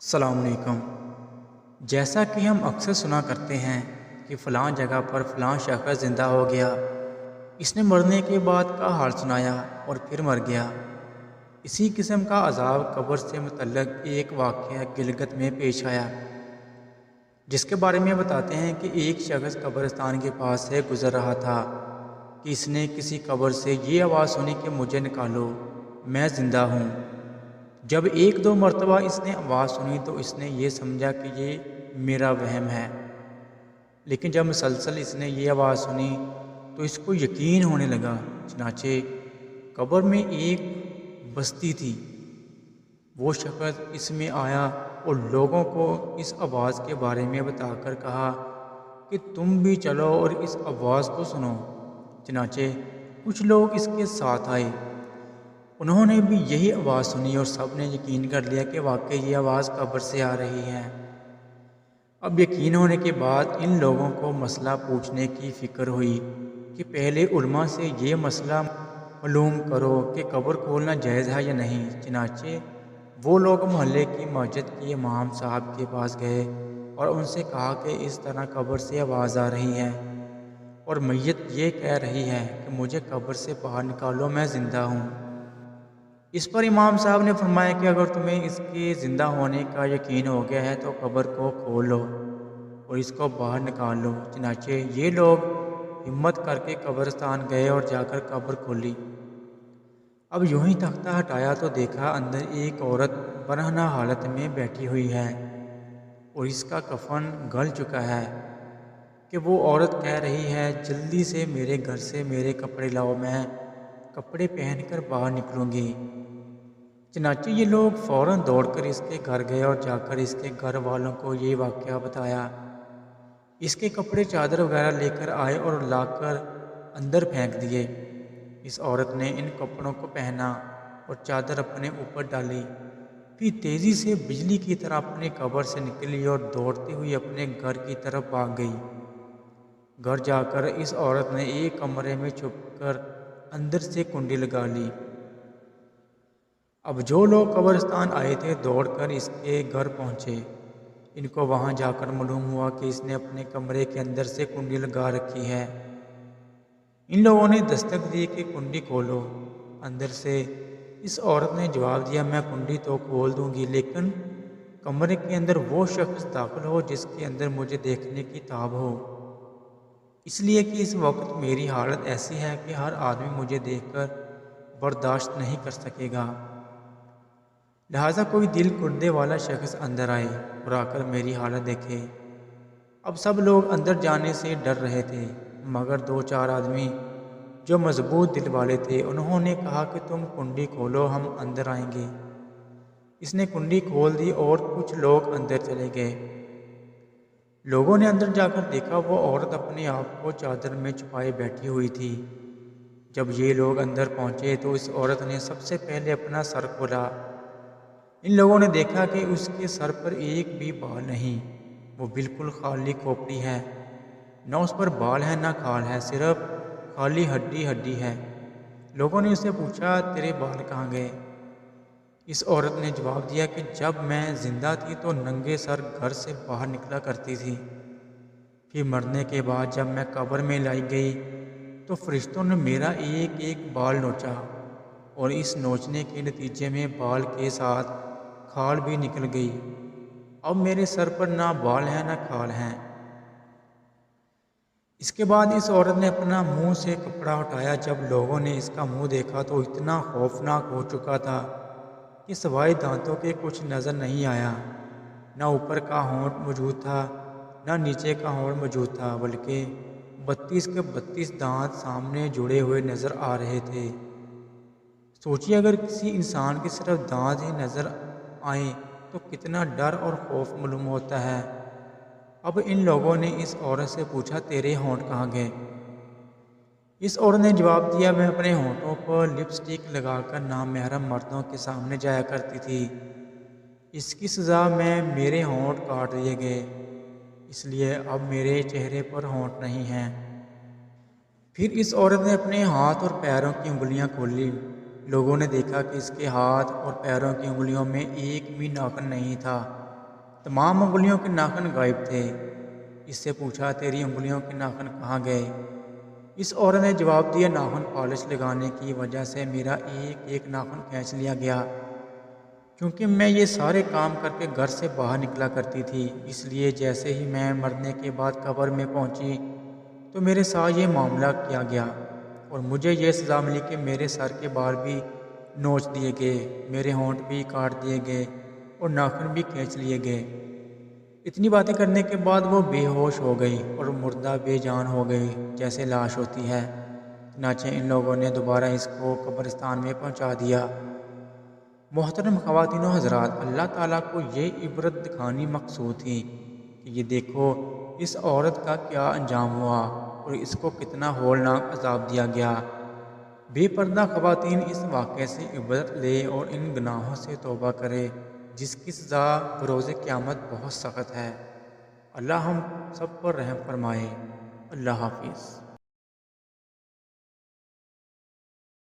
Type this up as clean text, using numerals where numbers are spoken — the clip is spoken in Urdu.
السلام علیکم۔ جیسا کہ ہم اکثر سنا کرتے ہیں کہ فلاں جگہ پر فلاں شخص زندہ ہو گیا، اس نے مرنے کے بعد کا حال سنایا اور پھر مر گیا۔ اسی قسم کا عذاب قبر سے متعلق ایک واقعہ گلگت میں پیش آیا، جس کے بارے میں بتاتے ہیں کہ ایک شخص قبرستان کے پاس سے گزر رہا تھا کہ اس نے کسی قبر سے یہ آواز سنی کہ مجھے نکالو، میں زندہ ہوں۔ جب ایک دو مرتبہ اس نے آواز سنی تو اس نے یہ سمجھا کہ یہ میرا وہم ہے، لیکن جب مسلسل اس نے یہ آواز سنی تو اس کو یقین ہونے لگا۔ چنانچہ قبر میں ایک بستی تھی، وہ شخص اس میں آیا اور لوگوں کو اس آواز کے بارے میں بتا کر کہا کہ تم بھی چلو اور اس آواز کو سنو۔ چنانچہ کچھ لوگ اس کے ساتھ آئے، انہوں نے بھی یہی آواز سنی اور سب نے یقین کر لیا کہ واقعی یہ آواز قبر سے آ رہی ہے۔ اب یقین ہونے کے بعد ان لوگوں کو مسئلہ پوچھنے کی فکر ہوئی کہ پہلے علماء سے یہ مسئلہ معلوم کرو کہ قبر کھولنا جائز ہے یا نہیں۔ چنانچہ وہ لوگ محلے کی مسجد کے امام صاحب کے پاس گئے اور ان سے کہا کہ اس طرح قبر سے آواز آ رہی ہے اور میت یہ کہہ رہی ہے کہ مجھے قبر سے باہر نکالو، میں زندہ ہوں۔ اس پر امام صاحب نے فرمایا کہ اگر تمہیں اس کے زندہ ہونے کا یقین ہو گیا ہے تو قبر کو کھول لو اور اس کو باہر نکال لو۔ چنانچہ یہ لوگ ہمت کر کے قبرستان گئے اور جا کر قبر کھولی۔ اب یوں ہی تختہ ہٹایا تو دیکھا اندر ایک عورت برہنہ حالت میں بیٹھی ہوئی ہے اور اس کا کفن گل چکا ہے کہ وہ عورت کہہ رہی ہے جلدی سے میرے گھر سے میرے کپڑے لاؤ، میں کپڑے پہن کر باہر نکلوں گی۔ چنانچہ یہ لوگ فوراً دوڑ کر اس کے گھر گئے اور جا کر اس کے گھر والوں کو یہ واقعہ بتایا۔ اس کے کپڑے چادر وغیرہ لے کر آئے اور لا کر اندر پھینک دیے۔ اس عورت نے ان کپڑوں کو پہنا اور چادر اپنے اوپر ڈالی، پھر تیزی سے بجلی کی طرح اپنی قبر سے نکلی اور دوڑتی ہوئی اپنے گھر کی طرف بھاگ گئی۔ گھر جا کر اس عورت نے ایک کمرے میں چھپ کر اندر سے کنڈی لگا لی۔ اب جو لوگ قبرستان آئے تھے دوڑ کر اس کے گھر پہنچے۔ ان کو وہاں جا کر معلوم ہوا کہ اس نے اپنے کمرے کے اندر سے کنڈی لگا رکھی ہے۔ ان لوگوں نے دستک دی کہ کنڈی کھولو۔ اندر سے اس عورت نے جواب دیا میں کنڈی تو کھول دوں گی، لیکن کمرے کے اندر وہ شخص داخل ہو جس کے اندر مجھے دیکھنے کی تاب ہو، اس لیے کہ اس وقت میری حالت ایسی ہے کہ ہر آدمی مجھے دیکھ کر برداشت نہیں کر سکے گا، لہٰذا کوئی دل کردے والا شخص اندر آئے اور آ کر میری حالت دیکھے۔ اب سب لوگ اندر جانے سے ڈر رہے تھے، مگر دو چار آدمی جو مضبوط دل والے تھے انہوں نے کہا کہ تم کنڈی کھولو، ہم اندر آئیں گے۔ اس نے کنڈی کھول دی اور کچھ لوگ اندر چلے گئے۔ لوگوں نے اندر جا کر دیکھا وہ عورت اپنے آپ کو چادر میں چھپائے بیٹھی ہوئی تھی۔ جب یہ لوگ اندر پہنچے تو اس عورت نے سب سے پہلے اپنا سر کھولا۔ ان لوگوں نے دیکھا کہ اس کے سر پر ایک بھی بال نہیں، وہ بالکل خالی کھوپڑی ہے، نہ اس پر بال ہے نہ کھال ہے، صرف خالی ہڈی ہے۔ لوگوں نے اس سے پوچھا تیرے بال کہاں گئے؟ اس عورت نے جواب دیا کہ جب میں زندہ تھی تو ننگے سر گھر سے باہر نکلا کرتی تھی، پھر مرنے کے بعد جب میں قبر میں لائی گئی تو فرشتوں نے میرا ایک ایک بال نوچا اور اس نوچنے کے نتیجے میں بال کے ساتھ کھال بھی نکل گئی۔ اب میرے سر پر نہ بال ہیں نہ کھال ہیں۔ اس کے بعد اس عورت نے اپنا منہ سے کپڑا ہٹایا۔ جب لوگوں نے اس کا منہ دیکھا تو اتنا خوفناک ہو چکا تھا کہ سوائے دانتوں کے کچھ نظر نہیں آیا، نہ اوپر کا ہونٹ موجود تھا نہ نیچے کا ہونٹ موجود تھا، بلکہ 32 کے 32 دانت سامنے جڑے ہوئے نظر آ رہے تھے۔ سوچیے اگر کسی انسان کے صرف دانت ہی نظر آئیں تو کتنا ڈر اور خوف معلوم ہوتا ہے۔ اب ان لوگوں نے اس عورت سے پوچھا تیرے ہونٹ کہاں گئے؟ اس عورت نے جواب دیا میں اپنے ہونٹوں پر لپسٹک لگا کر نامحرم مردوں کے سامنے جایا کرتی تھی، اس کی سزا میں میرے ہونٹ کاٹ دیے گئے، اس لیے اب میرے چہرے پر ہونٹ نہیں ہیں۔ پھر اس عورت نے اپنے ہاتھ اور پیروں کی انگلیاں کھولی۔ لوگوں نے دیکھا کہ اس کے ہاتھ اور پیروں کی انگلیوں میں ایک بھی ناخن نہیں تھا، تمام انگلیوں کے ناخن غائب تھے۔ اس سے پوچھا تیری انگلیوں کے ناخن کہاں گئے؟ اس عورت نے جواب دیا ناخن پالش لگانے کی وجہ سے میرا ایک ایک ناخن کھینچ لیا گیا، کیونکہ میں یہ سارے کام کر کے گھر سے باہر نکلا کرتی تھی، اس لیے جیسے ہی میں مرنے کے بعد قبر میں پہنچی تو میرے ساتھ یہ معاملہ کیا گیا اور مجھے یہ سزا ملی کہ میرے سر کے بال بھی نوچ دیے گئے، میرے ہونٹ بھی کاٹ دیے گئے اور ناخن بھی کھینچ لیے گئے۔ اتنی باتیں کرنے کے بعد وہ بے ہوش ہو گئی اور مردہ بے جان ہو گئی جیسے لاش ہوتی ہے۔ چنانچہ ان لوگوں نے دوبارہ اس کو قبرستان میں پہنچا دیا۔ محترم خواتین و حضرات، اللہ تعالیٰ کو یہ عبرت دکھانی مقصود تھی کہ یہ دیکھو اس عورت کا کیا انجام ہوا اور اس کو کتنا ہولناک عذاب دیا گیا۔ بے پردہ خواتین اس واقعے سے عبرت لے اور ان گناہوں سے توبہ کرے جس کی سزا بروز قیامت بہت سخت ہے۔ اللہ ہم سب پر رحم فرمائے۔ اللہ حافظ۔